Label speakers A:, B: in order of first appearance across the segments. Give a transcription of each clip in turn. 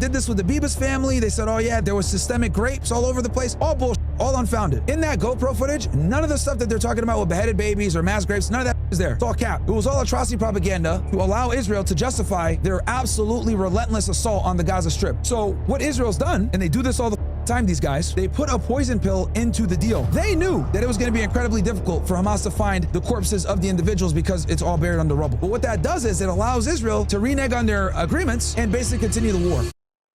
A: did this with the Bibas family. They said, oh yeah, there was systemic rapes all over the place. All bullshit, all unfounded. In that GoPro footage, none of the stuff that they're talking about with beheaded babies or mass graves, none of that is there. It's all cap. It was all atrocity propaganda to allow Israel to justify their absolutely relentless assault on the Gaza Strip. So what Israel's done, and they do this all the time, these guys, they put a poison pill into the deal. They knew that it was going to be incredibly difficult for Hamas to find the corpses of the individuals because it's all buried under rubble. But what that does is it allows Israel to renege on their agreements and basically continue the war.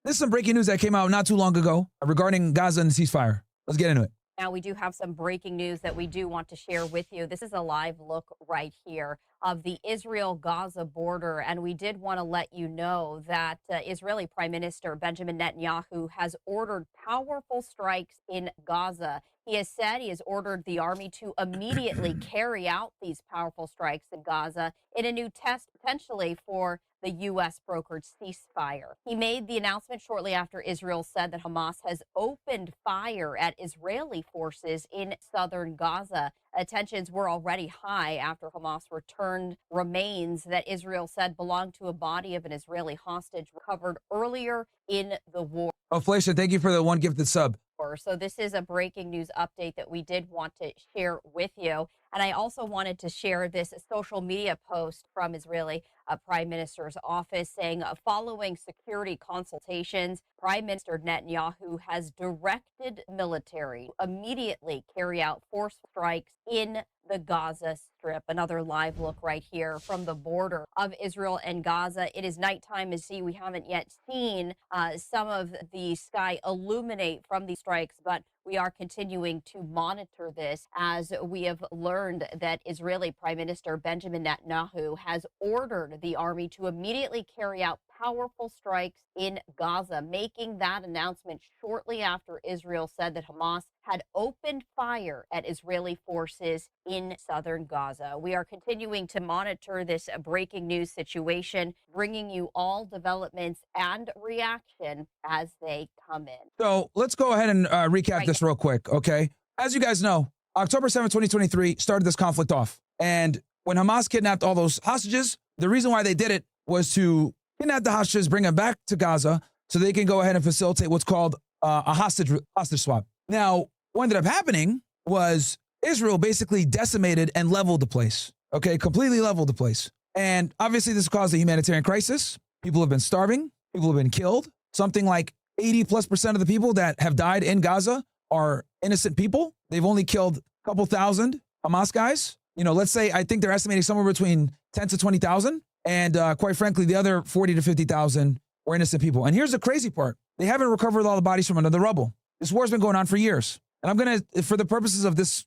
A: This is some breaking news that came out not too long ago regarding Gaza and the ceasefire. Let's get into it.
B: Now, we do have some breaking news that we do want to share with you. This is a live look right here of the Israel-Gaza border, and we did want to let you know that Israeli Prime Minister Benjamin Netanyahu has ordered powerful strikes in Gaza. He has said he has ordered the army to immediately carry out these powerful strikes in Gaza in a new test potentially for the U.S. brokered ceasefire. He made the announcement shortly after Israel said that Hamas has opened fire at Israeli forces in southern Gaza. Tensions were already high after Hamas returned remains that Israel said belonged to a body of an Israeli hostage recovered earlier in the war.
A: Oh, Felicia, thank you for the one gifted sub.
B: So this is a breaking news update that we did want to share with you. And I also wanted to share this social media post from Israeli Prime Minister's office saying, following security consultations, Prime Minister Netanyahu has directed military to immediately carry out force strikes in the Gaza Strip. Another live look right here from the border of Israel and Gaza. It is nighttime. As we haven't yet seen some of the sky illuminate from these strikes, but we are continuing to monitor this as we have learned that Israeli Prime Minister Benjamin Netanyahu has ordered the army to immediately carry out powerful strikes in Gaza, making that announcement shortly after Israel said that Hamas had opened fire at Israeli forces in southern Gaza. We are continuing to monitor this breaking news situation, bringing you all developments and reaction as they come in.
A: So let's go ahead and recap this real quick, okay? As you guys know, October 7th, 2023 started this conflict off. And when Hamas kidnapped all those hostages, the reason why they did it was to kidnap the hostages, bring them back to Gaza so they can go ahead and facilitate what's called a hostage swap. Now, what ended up happening was Israel basically decimated and leveled the place, okay? Completely leveled the place. And obviously this caused a humanitarian crisis. People have been starving. People have been killed. Something like 80+% of the people that have died in Gaza are innocent people. They've only killed a couple thousand Hamas guys. You know, let's say, I think they're estimating somewhere between 10 to 20,000. And quite frankly, the other 40 to 50,000 were innocent people. And here's the crazy part. They haven't recovered all the bodies from under the rubble. This war's been going on for years. And I'm going to, for the purposes of this,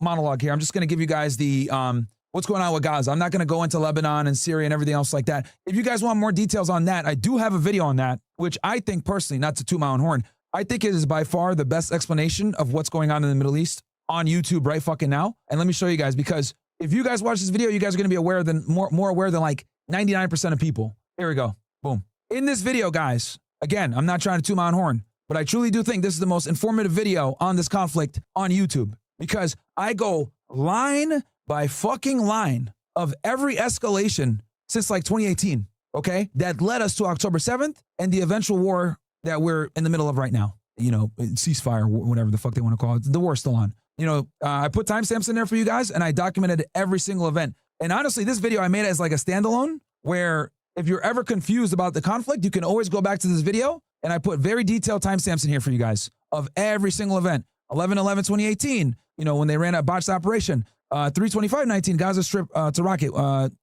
A: monologue here, I'm just going to give you guys the, what's going on with Gaza. I'm not going to go into Lebanon and Syria and everything else like that. If you guys want more details on that, I do have a video on that, which I think personally, not to toot my own horn, I think it is by far the best explanation of what's going on in the Middle East on YouTube right fucking now. And let me show you guys, because if you guys watch this video, you guys are going to be aware than more aware than like 99% of people. Here we go. Boom. In this video, guys, again, I'm not trying to toot my own horn, but I truly do think this is the most informative video on this conflict on YouTube, because I go line by fucking line of every escalation since like 2018, okay, that led us to October 7th and the eventual war that we're in the middle of right now, ceasefire, whatever the fuck they want to call it. The war's still on. I put timestamps in there for you guys, and I documented every single event. And honestly, this video I made as like a standalone, where if you're ever confused about the conflict, you can always go back to this video, and I put very detailed timestamps in here for you guys of every single event. 11/11/2018, when they ran a botched operation. 3/25/19, Gaza Strip to rocket.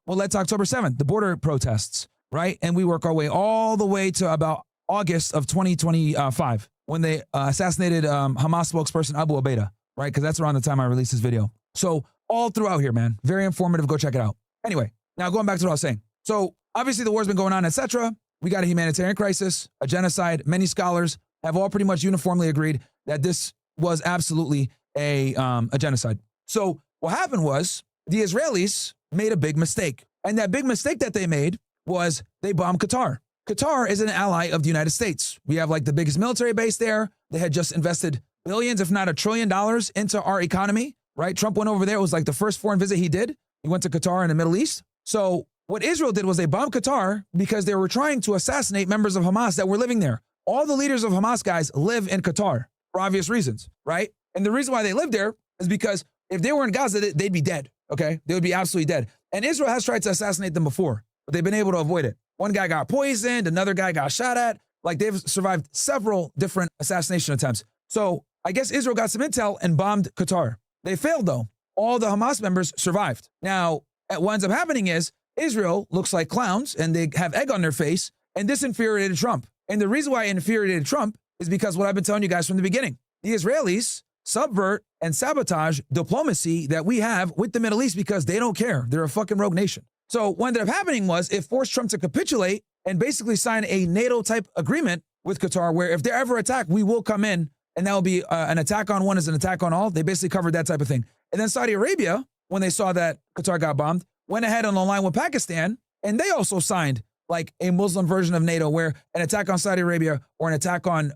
A: Led to October 7th, the border protests, right? And we work our way all the way to about August of 2025, when they assassinated Hamas spokesperson Abu Ubaidah, right? Because that's around the time I released this video. So all throughout here, man, very informative. Go check it out. Anyway, now going back to what I was saying. So obviously the war's been going on, etc. We got a humanitarian crisis, a genocide. Many scholars have all pretty much uniformly agreed that this was absolutely a genocide. So what happened was the Israelis made a big mistake. And that big mistake that they made was they bombed Qatar. Qatar is an ally of the United States. We have like the biggest military base there. They had just invested billions, if not $1 trillion into our economy, right? Trump went over there. It was like the first foreign visit he did. He went to Qatar in the Middle East. So what Israel did was they bombed Qatar because they were trying to assassinate members of Hamas that were living there. All the leaders of Hamas guys live in Qatar for obvious reasons, right? And the reason why they live there is because if they were in Gaza, they'd be dead, okay? They would be absolutely dead. And Israel has tried to assassinate them before, but they've been able to avoid it. One guy got poisoned, another guy got shot at. Like, they've survived several different assassination attempts. So I guess Israel got some intel and bombed Qatar. They failed, though. All the Hamas members survived. Now, what ends up happening is Israel looks like clowns, and they have egg on their face, and this infuriated Trump. And the reason why it infuriated Trump is because what I've been telling you guys from the beginning. The Israelis subvert and sabotage diplomacy that we have with the Middle East because they don't care. They're a fucking rogue nation. So what ended up happening was it forced Trump to capitulate and basically sign a NATO-type agreement with Qatar where if they're ever attacked, we will come in, and that will be an attack on one is an attack on all. They basically covered that type of thing. And then Saudi Arabia, when they saw that Qatar got bombed, went ahead on the line with Pakistan, and they also signed like a Muslim version of NATO where an attack on Saudi Arabia or an attack on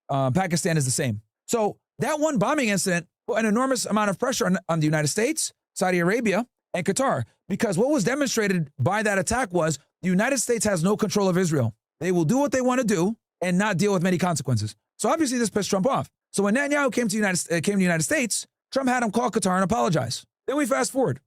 A: Pakistan is the same. So that one bombing incident put an enormous amount of pressure on the United States, Saudi Arabia, and Qatar, because what was demonstrated by that attack was the United States has no control of Israel. They will do what they want to do and not deal with many consequences. So obviously this pissed Trump off. So when Netanyahu came to the United States, Trump had him call Qatar and apologize. Then we fast forward.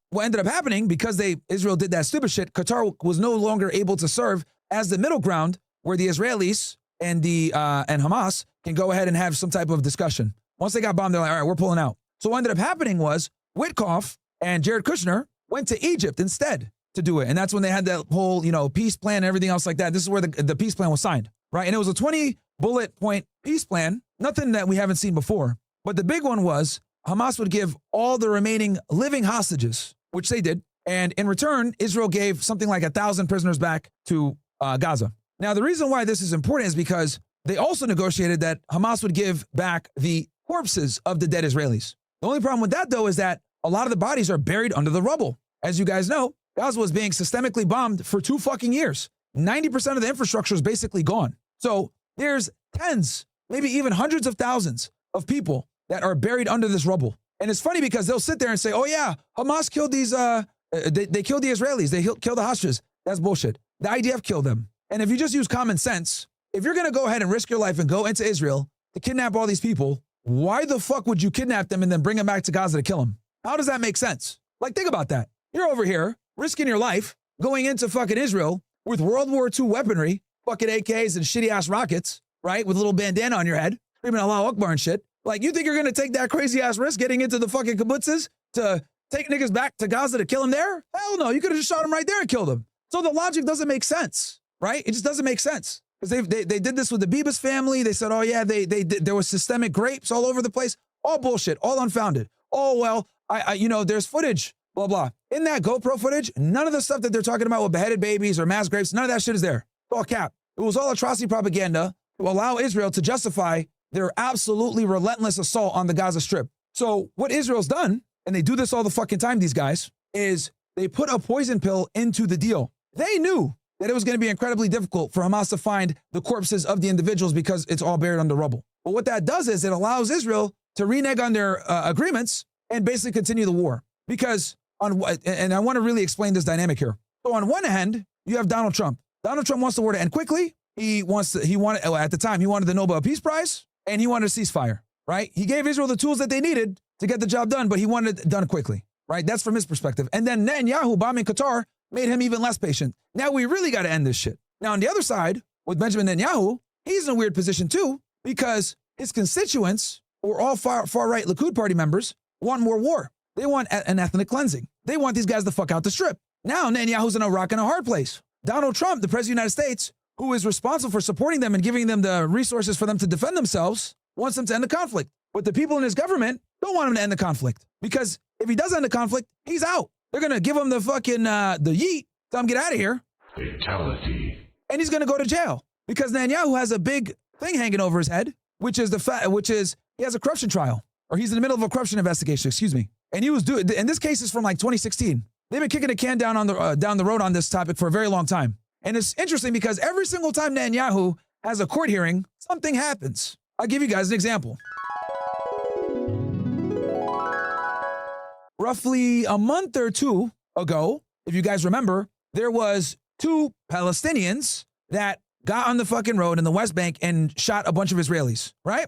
A: What ended up happening, because Israel did that stupid shit, Qatar was no longer able to serve as the middle ground where the Israelis and Hamas can go ahead and have some type of discussion. Once they got bombed, they're like, all right, we're pulling out. So what ended up happening was Witkoff and Jared Kushner went to Egypt instead to do it. And that's when they had that whole, peace plan and everything else like that. This is where the peace plan was signed, right? And it was a 20 bullet point peace plan, nothing that we haven't seen before. But the big one was Hamas would give all the remaining living hostages, which they did. And in return, Israel gave something like 1,000 prisoners back to Gaza. Now, the reason why this is important is because they also negotiated that Hamas would give back the corpses of the dead Israelis. The only problem with that, though, is that a lot of the bodies are buried under the rubble. As you guys know, Gaza was being systemically bombed for 2 fucking years. 90% of the infrastructure is basically gone. So there's tens, maybe even hundreds of thousands of people that are buried under this rubble. And it's funny because they'll sit there and say, oh yeah, Hamas killed these, they killed the Israelis. They killed the hostages. That's bullshit. The IDF killed them. And if you just use common sense, if you're going to go ahead and risk your life and go into Israel to kidnap all these people, why the fuck would you kidnap them and then bring them back to Gaza to kill them? How does that make sense? Like, think about that. You're over here risking your life going into fucking Israel with World War II weaponry, fucking AKs and shitty ass rockets, right? With a little bandana on your head, screaming Allahu Akbar and shit. Like, you think you're going to take that crazy ass risk getting into the fucking kibbutzes to take niggas back to Gaza to kill them there? Hell no. You could have just shot them right there and killed them. So the logic doesn't make sense, right? It just doesn't make sense. Because they did this with the Bibas family. They said, oh yeah, there was systemic rapes all over the place. All bullshit, all unfounded. Oh, well, there's footage, blah, blah. In that GoPro footage, none of the stuff that they're talking about with beheaded babies or mass graves, none of that shit is there. It's all cap. It was all atrocity propaganda to allow Israel to justify their absolutely relentless assault on the Gaza Strip. So what Israel's done, and they do this all the fucking time, these guys, is they put a poison pill into the deal. They knew that it was going to be incredibly difficult for Hamas to find the corpses of the individuals because it's all buried under rubble. But what that does is it allows Israel to renege on their agreements and basically continue the war. Because and I want to really explain this dynamic here. So on one hand, you have Donald Trump. Donald Trump wants the war to end quickly. At the time, he wanted the Nobel Peace Prize and he wanted a ceasefire, right? He gave Israel the tools that they needed to get the job done, but he wanted it done quickly, right? That's from his perspective. And then Netanyahu bombing Qatar made him even less patient. Now we really got to end this shit. Now on the other side, with Benjamin Netanyahu, he's in a weird position too, because his constituents, who are all far-right Likud party members, want more war. They want an ethnic cleansing. They want these guys to fuck out the strip. Now Netanyahu's in a rock and a hard place. Donald Trump, the president of the United States, who is responsible for supporting them and giving them the resources for them to defend themselves, wants them to end the conflict. But the people in his government don't want him to end the conflict, because if he does end the conflict, he's out. They're going to give him the fucking, the yeet, tell him get out of here.
C: Fatality.
A: And he's going to go to jail because Netanyahu has a big thing hanging over his head, which is he has a corruption trial, or he's in the middle of a corruption investigation, excuse me. And and this case is from like 2016. They've been kicking a can down the road on this topic for a very long time. And it's interesting because every single time Netanyahu has a court hearing, something happens. I'll give you guys an example. roughly a month or two ago, if you guys remember, there was 2 Palestinians that got on the fucking road in the West Bank and shot a bunch of Israelis, right?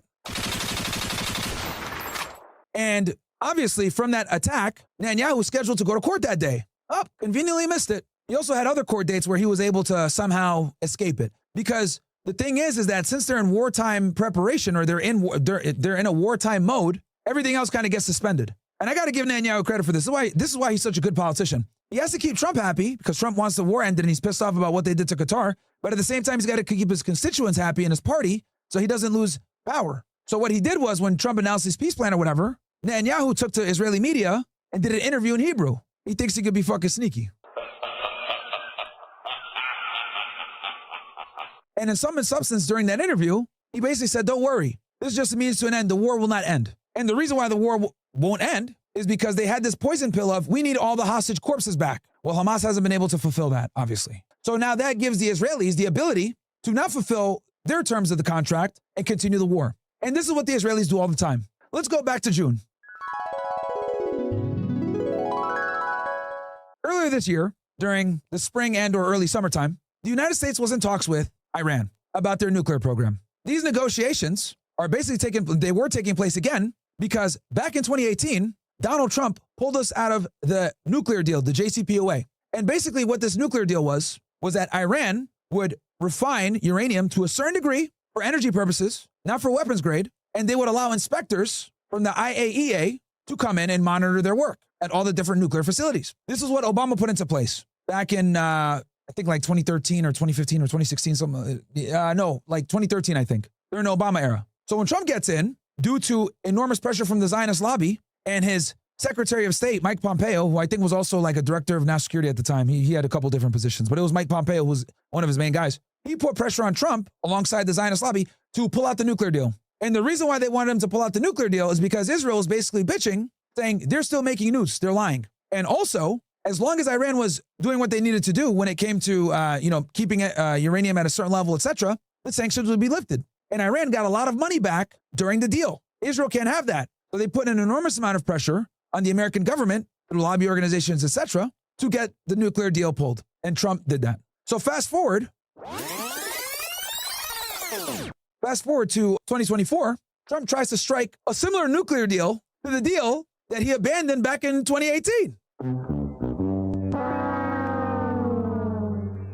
A: And obviously from that attack, Netanyahu was scheduled to go to court that day. Oh, conveniently missed it. He also had other court dates where he was able to somehow escape it. Because the thing is that since they're in wartime preparation, or they're in a wartime mode, everything else kind of gets suspended. And I got to give Netanyahu credit for this. This is why he's such a good politician. He has to keep Trump happy because Trump wants the war ended and he's pissed off about what they did to Qatar. But at the same time, he's got to keep his constituents happy in his party so he doesn't lose power. So what he did was, when Trump announced his peace plan or whatever, Netanyahu took to Israeli media and did an interview in Hebrew. He thinks he could be fucking sneaky. And in sum and substance, during that interview, he basically said, don't worry. This is just a means to an end. The war will not end. And the reason why the war won't end is because they had this poison pill of, we need all the hostage corpses back. Well, Hamas hasn't been able to fulfill that, obviously. So now that gives the Israelis the ability to not fulfill their terms of the contract and continue the war. And this is what the Israelis do all the time. Let's go back to June. Earlier this year, during the spring and or early summertime, the United States was in talks with Iran about their nuclear program. These negotiations are basically were taking place again because back in 2018, Donald Trump pulled us out of the nuclear deal, the JCPOA. And basically what this nuclear deal was that Iran would refine uranium to a certain degree for energy purposes, not for weapons grade, and they would allow inspectors from the IAEA to come in and monitor their work at all the different nuclear facilities. This is what Obama put into place back in, I think like 2013 or 2015 or 2016, like 2013, I think, during the Obama era. So when Trump gets in, due to enormous pressure from the Zionist lobby and his Secretary of State, Mike Pompeo, who I think was also like a director of national security at the time. He had a couple different positions, but it was Mike Pompeo who was one of his main guys. He put pressure on Trump alongside the Zionist lobby to pull out the nuclear deal. And the reason why they wanted him to pull out the nuclear deal is because Israel is basically bitching, saying they're still making nukes, they're lying. And also, as long as Iran was doing what they needed to do when it came to, keeping uranium at a certain level, etc., the sanctions would be lifted. And Iran got a lot of money back during the deal. Israel can't have that. So they put an enormous amount of pressure on the American government through lobby organizations, etc., to get the nuclear deal pulled. And Trump did that. So fast forward to 2024, Trump tries to strike a similar nuclear deal to the deal that he abandoned back in 2018.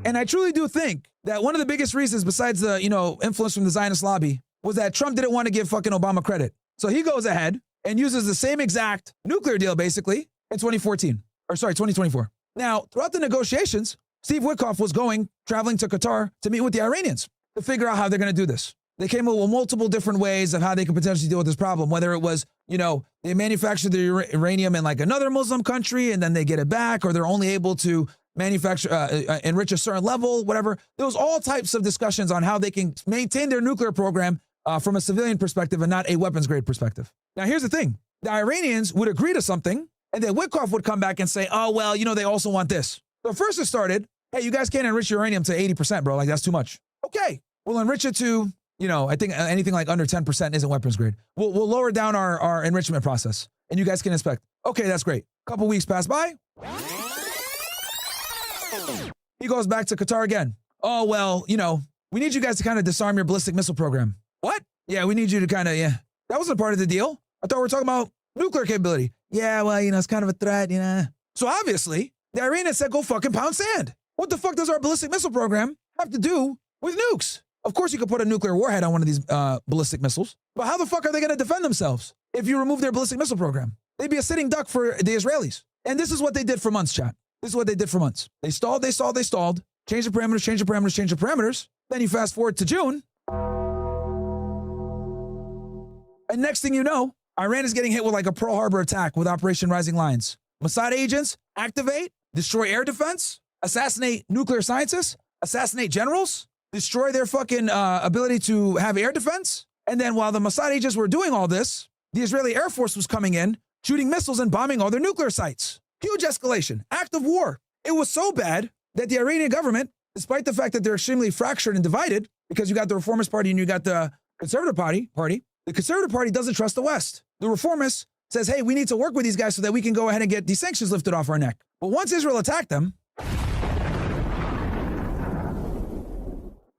A: And I truly do think that one of the biggest reasons, besides the, influence from the Zionist lobby, was that Trump didn't want to give fucking Obama credit. So he goes ahead and uses the same exact nuclear deal, basically, in 2024. Now, throughout the negotiations, Steve Witkoff was traveling to Qatar to meet with the Iranians to figure out how they're going to do this. They came up with multiple different ways of how they could potentially deal with this problem, whether it was, they manufacture the uranium in like another Muslim country and then they get it back, or they're only able to manufacture, enrich a certain level, whatever. There was all types of discussions on how they can maintain their nuclear program from a civilian perspective and not a weapons grade perspective. Now, here's the thing. The Iranians would agree to something, and then Witkoff would come back and say, oh, well, they also want this. So first it started, hey, you guys can't enrich uranium to 80%, bro. Like, that's too much. Okay, we'll enrich it to, I think anything like under 10% isn't weapons grade. We'll lower down our enrichment process, and you guys can inspect. Okay, that's great. A couple weeks pass by. He goes back to Qatar again. Oh, well, we need you guys to kind of disarm your ballistic missile program. What? Yeah, we need you to kind of, That wasn't part of the deal. I thought we were talking about nuclear capability. Yeah, well, it's kind of a threat, So obviously, the Iranians said, go fucking pound sand. What the fuck does our ballistic missile program have to do with nukes? Of course, you could put a nuclear warhead on one of these ballistic missiles, but how the fuck are they going to defend themselves if you remove their ballistic missile program? They'd be a sitting duck for the Israelis. And this is what they did for months, chat. This is what they did for months. They stalled. Change the parameters. Then you fast forward to June. And next thing you know, Iran is getting hit with like a Pearl Harbor attack with Operation Rising Lions. Mossad agents activate, destroy air defense, assassinate nuclear scientists, assassinate generals, destroy their fucking ability to have air defense. And then while the Mossad agents were doing all this, the Israeli Air Force was coming in, shooting missiles and bombing all their nuclear sites. Huge escalation, act of war. It was so bad that the Iranian government, despite the fact that they're extremely fractured and divided, because you got the Reformist Party and you got the Conservative Party, the Conservative Party doesn't trust the West. The Reformists says, hey, we need to work with these guys so that we can go ahead and get these sanctions lifted off our neck. But once Israel attacked them,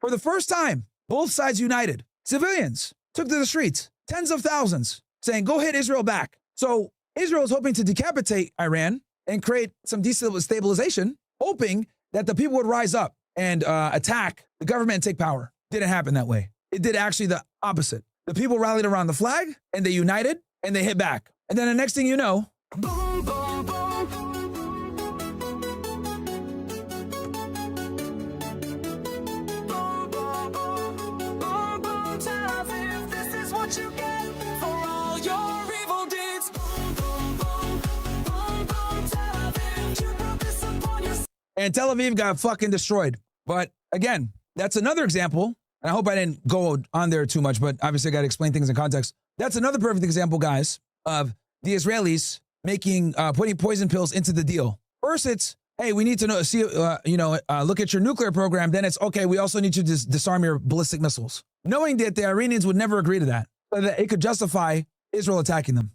A: for the first time, both sides united. Civilians took to the streets, tens of thousands, saying, go hit Israel back. So Israel is hoping to decapitate Iran and create some destabilization, hoping that the people would rise up and attack the government and take power. Didn't happen that way. It did actually the opposite. The people rallied around the flag and they united and they hit back. And then the next thing you know, boom, boom, boom. Boom, boom, boom. Boom, boom, Tel Aviv. This is what you get for all your evil deeds. Boom, boom, boom. Boom, boom, Tel Aviv. You brought this upon yourself. And Tel Aviv got fucking destroyed. But again, that's another example. And I hope I didn't go on there too much, but obviously I got to explain things in context. That's another perfect example, guys, of the Israelis making, putting poison pills into the deal. First, it's, hey, we need to know, see, look at your nuclear program. Then it's, okay, we also need you to disarm your ballistic missiles. Knowing that the Iranians would never agree to that, so that it could justify Israel attacking them.